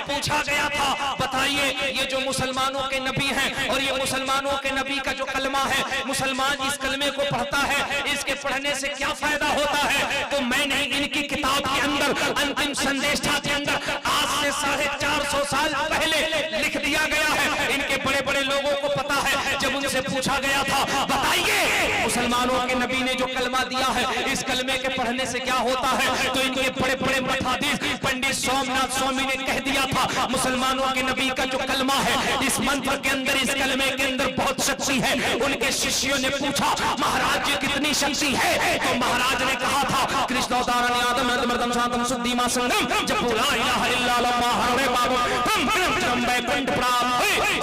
पूछा गया था, बताइए ये जो मुसलमानों के नबी हैं और ये मुसलमानों के नबी का जो कलमा है, मुसलमान इस कलमे को पढ़ता है, इसके पढ़ने से क्या फायदा होता है? तो मैंने इनकी किताब के अंदर, अंतिम संदेशा के अंदर आज से 450 साल पहले लिख दिया गया है। इनके बड़े बड़े लोगों को पता है, जब उनसे पूछा गया था, बताइए मुसलमानों के नबी ने जो कलमा दिया है, इस कलमे के पढ़ने से क्या होता है? तो इनके बड़े बड़े मुहद्दिस पंडित सोमनाथ स्वामी ने कह दिया था, मुसलमानों के नबी का जो कलमा है, इस मंत्र के अंदर, इस कलमे के अंदर बहुत शक्ति है। उनके शिष्यों ने पूछा, महाराज जी कितनी शक्ति है? तो महाराज ने कहा था, कृष्णोदारण आदम मर्दम शांतम शुद्धिमा संगम जब ला इलाहा इल्लल्लाह हरे बाबू तुम ब्रह्म वैकुंठ प्राप्त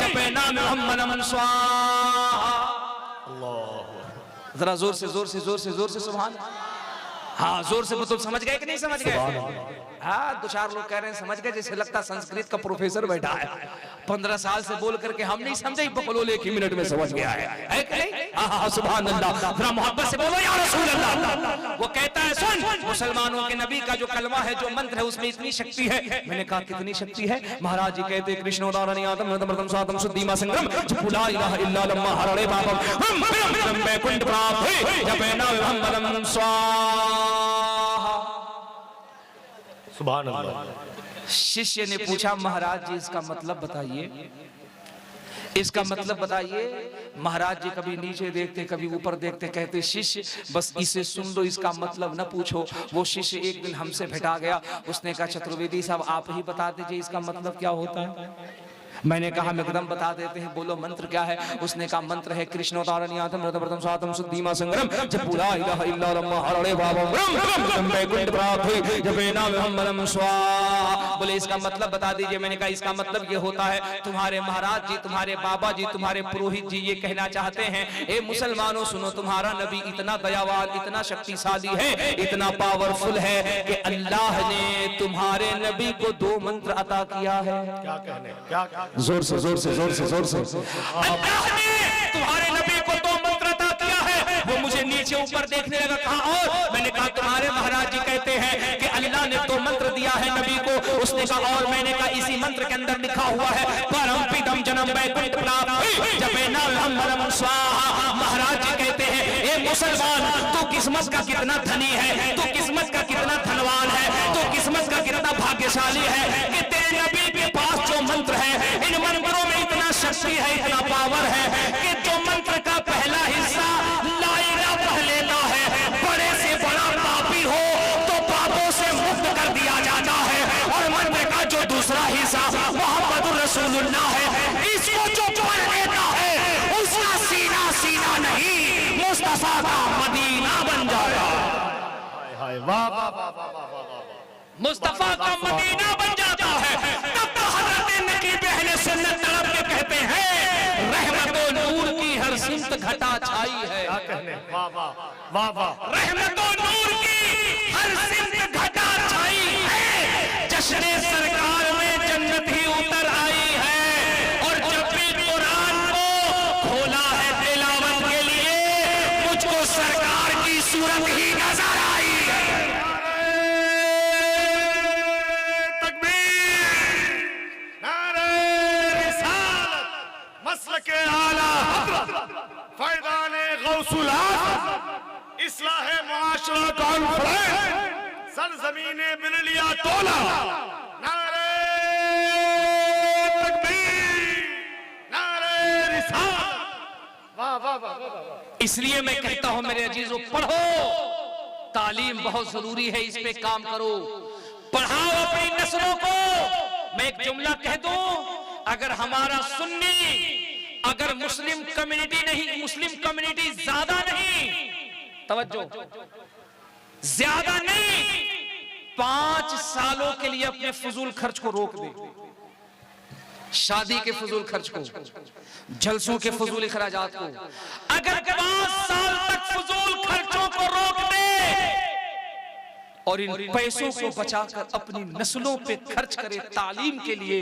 जपे नाम मोहम्मदम स्वाहा। अल्लाह, जरा जोर से जोर से जोर से जोर से सुभान। हाँ, जोर से बोलो। समझ गए कि नहीं समझ गए? हाँ, दो चार लोग कह रहे हैं समझ गए, जैसे लगता संस्कृत का प्रोफेसर बैठा है, 15 साल से बोल करके हम नहीं समझे, बकलोल एक ही मिनट में समझ गया है कि नहीं? हाँ, सुभान अल्लाह। जरा मोहब्बत से बोलो या रसूल अल्लाह। वो कहता है, सुन, मुसलमानों के नबी का जो कलमा है, जो मंत्र है, उसमें इतनी शक्ति है। मैंने कहा कितनी शक्ति है? महाराज जी कहते हैं, कृष्णोदारण आदम मर्दम शांतम शुद्धिमा संगम जब ला इलाहा इल्लल्लाह हरे बाबा ब्रह्म वैकुंठ प्राप्त जपे नाम मोहम्मदम स्वाहा। सुभान अल्लाह। शिष्य ने पूछा, महाराज जी इसका मतलब बताइए, इसका मतलब बताइए। महाराज जी कभी नीचे देखते, कभी ऊपर देखते, कहते शिष्य बस इसे सुन लो, इसका मतलब न पूछो। वो शिष्य एक दिन हमसे भेटा गया, उसने कहा, चतुर्वेदी साहब आप ही बता दीजिए इसका मतलब क्या होता है। मैंने कहा हम एकदम बता देते हैं, बोलो मंत्र क्या है? उसने कहा मंत्र है कृष्णोदारण आदम मर्दम शांतम शुद्धिमा संगम जब ला इलाहा इल्लल्लाह हरे बाबा ब्रह्म वैकुंठ प्राप्त जपे नाम मोहम्मदम स्वाहा। बोले इसका मतलब बता दीजिए। मैंने कहा इसका मतलब ये होता है, तुम्हारे महाराज जी, तुम्हारे बाबा जी, तुम्हारे पुरोहित जी ये कहना चाहते हैं, ए मुसलमानों सुनो, तुम्हारा नबी इतना दयावान, इतना शक्तिशाली है, इतना पावरफुल है कि अल्लाह ने तुम्हारे नबी को 2 मंत्र अता किया है। क्या कहने, क्या जोर से जोर से जोर से जोर से। अल्लाह ने तुम्हारे नबी को 2 मंत्र अता किया है। वो मुझे नीचे ऊपर देखने लगा, कहा और? मैंने कहा तुम्हारे महाराज जी कहते हैं कि अल्लाह ने 2 मंत्र दिया है नबी को। उसने कहा और? मैंने कहा इसी मंत्र के अंदर लिखा हुआ है, परम पितम जन्म वैकुंठ प्राप्त जपे नाम मोहम्मदम स्वाहा। महाराज जी कहते हैं, ए मुसलमान तू किस्मत का कितना धनी है, तू किस्मत का कितना धनवान है, तू किस्मत का कितना भाग्यशाली है कि तेरे नबी के पास जो मंत्र है, इन मंत्रों में इतना शक्ति है, इतना पावर है कि जो मंत्र का पहला हिस्सा ला इलाहा पढ़ लेता है, बड़े से बड़ा पापी हो तो पापों से मुक्त कर दिया जाता है। और मंत्र का जो दूसरा हिस्सा मोहम्मदुर रसूलुल्लाह है, इसको जो पढ़ लेता है उसका सीना सीना नहीं, मुस्तफा का मदीना बन जाता है। वाह वाह वाह वाह वाह, मुस्तफा का मदीना बन जाता है। तब तो हज़रत नकीब अहले सुन्नत तलब के कहते हैं, रहमत और नूर की हर सिमत घटा छाई है। क्या कहने, वाह वाह वाह वाह। रहमत और नूर की हर सिमत घटा छाई है, जश्न सरकार में जन्नत ही उतर आई है। और जब भी कुरान को खोला है तिलावत के लिए, मुझको सरकार की सूरत ही नजर आई है। इस्लाहे मुआशरा कॉन्फ्रेंस सरजमीने बिरलिया तोला, नारे तकबीर, नारे रिसालत। वाह वाह वाह वाह। इसलिए मैं कहता हूं मेरे अजीजों, पढ़ो, तालीम बहुत जरूरी है, इस पे काम करो, पढ़ाओ अपनी नस्लों को। मैं एक जुमला कह दूं, अगर हमारा सुन्नी, अगर मुस्लिम कम्युनिटी नहीं, मुस्लिम कम्युनिटी ज्यादा नहीं, तवज्जो, ज्यादा नहीं, 5 सालों के लिए अपने फजूल खर्च को रोक दे, शादी के फजूल खर्च को, जलसों के फजूल इखराजात को, अगर 5 साल तक फजूल खर्चों को रोक दे और इन पैसों को बचाकर अपनी नस्लों पे खर्च करे तालीम के लिए,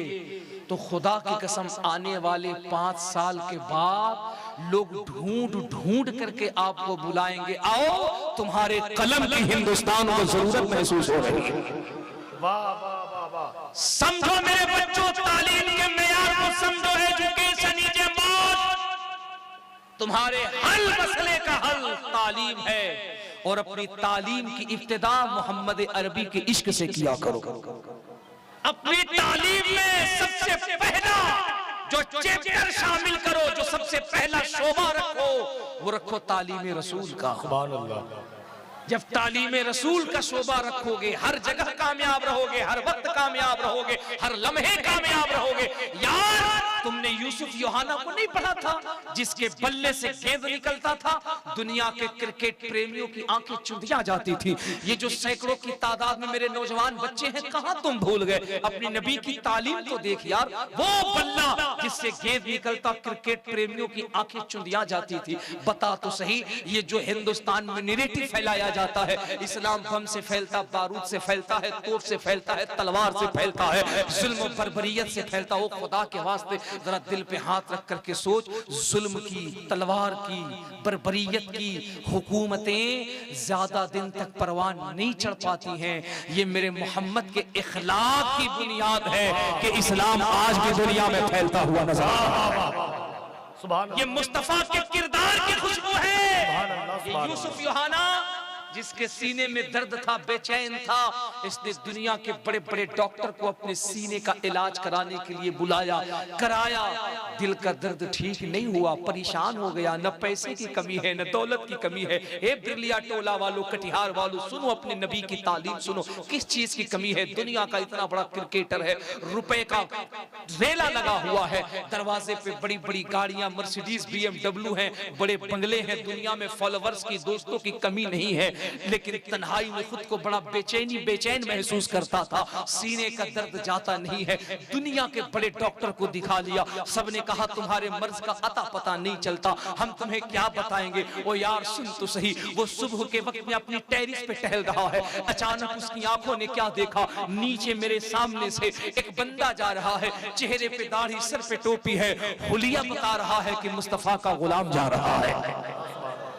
तो खुदा की कसम आने वाले 5 साल के बाद लोग ढूंढ ढूंढ करके आपको बुलाएंगे, आओ तुम्हारे कलम की हिंदुस्तान को जरूरत महसूस हो रही है। वाह वाह वाह वाह। समझो मेरे बच्चों, तुम्हारे हल मसले का हल तालीम है, और अपनी तालीम की इब्तिदा मोहम्मद अरबी के इश्क से किया करो। अपनी तालीम में सबसे पहला जो चैप्टर शामिल करो, जो सबसे पहला शोबा रखो, वो रखो तालीम रसूल का। सुभान अल्लाह। जब तालीम रसूल का शोबा रखोगे, हर जगह कामयाब रहोगे, हर वक्त कामयाब रहोगे, हर लम्हे कामयाब रहोगे। यार, तुमने यूसुफ योहाना को नहीं पढ़ा था, जिसके बल्ले से गेंद निकलता था, दुनिया के क्रिकेट प्रेमियों की आंखें चुंधिया जाती थी। ये जो सैकड़ों की तादाद में मेरे नौजवान बच्चे हैं, कहां तुम भूल गए? अपनी नबी की तालीम तो देख यार, वो बल्ला जिससे गेंद निकलता, क्रिकेट प्रेमियों की आंखें चुंधिया जाती थी। बता तो सही, ये जो हिंदुस्तान में नैरेटिव फैलाया जाता है, इस्लाम बम से फैलता, बारूद से फैलता है, तोप से फैलता है, तलवार से फैलता है, जुल्म बर्बरियत से फैलता हो। खुदा के वास्ते जरा दिल पे हाथ रख करके सोच, जुल्म की, तलवार की, बर्बरियत की हुकूमतें ज्यादा दिन तक परवान नहीं चढ़ पाती हैं। ये मेरे मोहम्मद के इखलाक की बुनियाद है कि इस्लाम आज भी दुनिया में फैलता हुआ नजर आता है। ये मुस्तफा के किरदार की खुशबू है। ये यूसुफ योहाना जिसके सीने में दर्द था, बेचैन था, इसने दुनिया के बड़े बड़े डॉक्टर को अपने सीने का इलाज कराने के लिए बुलाया, कराया, दिल का दर्द ठीक नहीं हुआ, परेशान हो गया। न पैसे की कमी है, न दौलत की कमी है। ए बिरलिया टोला वालों, कटिहार वालों, सुनो अपने नबी की तालीम सुनो। किस चीज की कमी है? दुनिया का इतना बड़ा क्रिकेटर है, रुपए का रेला लगा हुआ है, दरवाजे पे बड़ी बड़ी गाड़ियां, मर्सिडीज, BMW हैं, बड़े बंगले हैं, दुनिया में फॉलोवर्स की, दोस्तों की कमी नहीं है, लेकिन तन्हाई में खुद को बड़ा बेचैन महसूस करता था। सीने का दर्द जाता नहीं है। दुनिया के बड़े डॉक्टर को दिखा लिया, सबने कहा तुम्हारे मर्ज का अता पता नहीं चलता, हम तुम्हें क्या बताएंगे। ओ यार सुन तो सही, वो सुबह के वक्त में अपनी टेरिस पे टहल रहा है, अचानक उसकी आंखों ने क्या देखा, नीचे मेरे सामने से एक बंदा जा रहा है, चेहरे पे दाढ़ी, सर पे टोपी है, हुलिया बता रहा है कि मुस्तफा का गुलाम जा रहा है,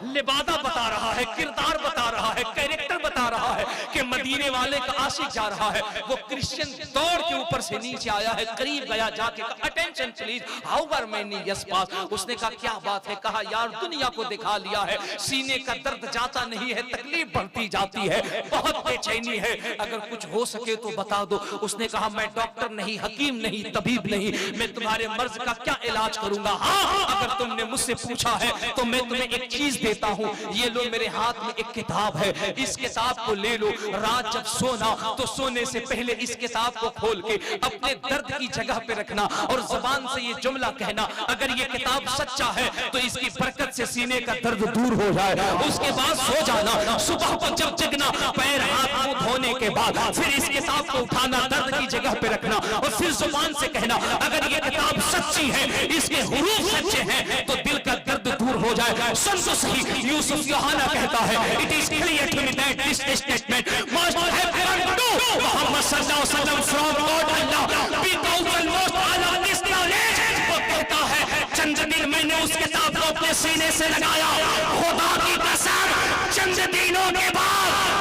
लिबादा बता रहा है, किरदार बता रहा है, कैरेक्टर बता रहा है कि मदीने वाले का आशिक जा रहा है। वो क्रिश्चियन दौड़ के ऊपर से नीचे आया है, करीब गया, जाके कहा attention please, how are many yes pass. उसने कहा क्या बात है? कहा यार दुनिया को दिखा लिया है, सीने का दर्द जाता नहीं है, तकलीफ बढ़ती जाती है, बहुत बेचैनी है, अगर कुछ हो सके तो बता दो। उसने कहा मैं डॉक्टर नहीं, हकीम नहीं, तबीब नहीं, मैं तुम्हारे मर्ज का क्या इलाज करूंगा। हाँ, अगर तुमने मुझसे पूछा है तो मैं तुम्हें एक चीज देता हूँ, ये लो मेरे हाथ में एक किताब है, इस किताब को ले लो, रात जब सोना तो सोने से पहले इस किताब को खोल के अपने दर्द की जगह पे रखना और जुबान से ये जुमला कहना, अगर ये किताब सच्चा है तो इसकी बरकत से सीने का दर्द दूर हो जाए। उसके बाद सो जाना, सुबह को जब जगना, पैर हाथ मुंह धोने के बाद फिर इस किताब को उठाना, दर्द की जगह पे रखना और फिर जुबान से कहना अगर ये किताब सच्ची है, इसके हुरूफ सच्चे हैं तो दिल का दर्द दूर हो जाए। सुन तो सही, यूसुफ योहाना कहता है, it is clear to me that this statement must have come to Muhammad सल्लल्लाहु अलैहि वसल्लम from God Allah without almost all of this knowledge. वो कहता है चंद दिन मैंने उस किताब को अपने सीने से लगाया, खुदा की कसम चंद दिनों के बाद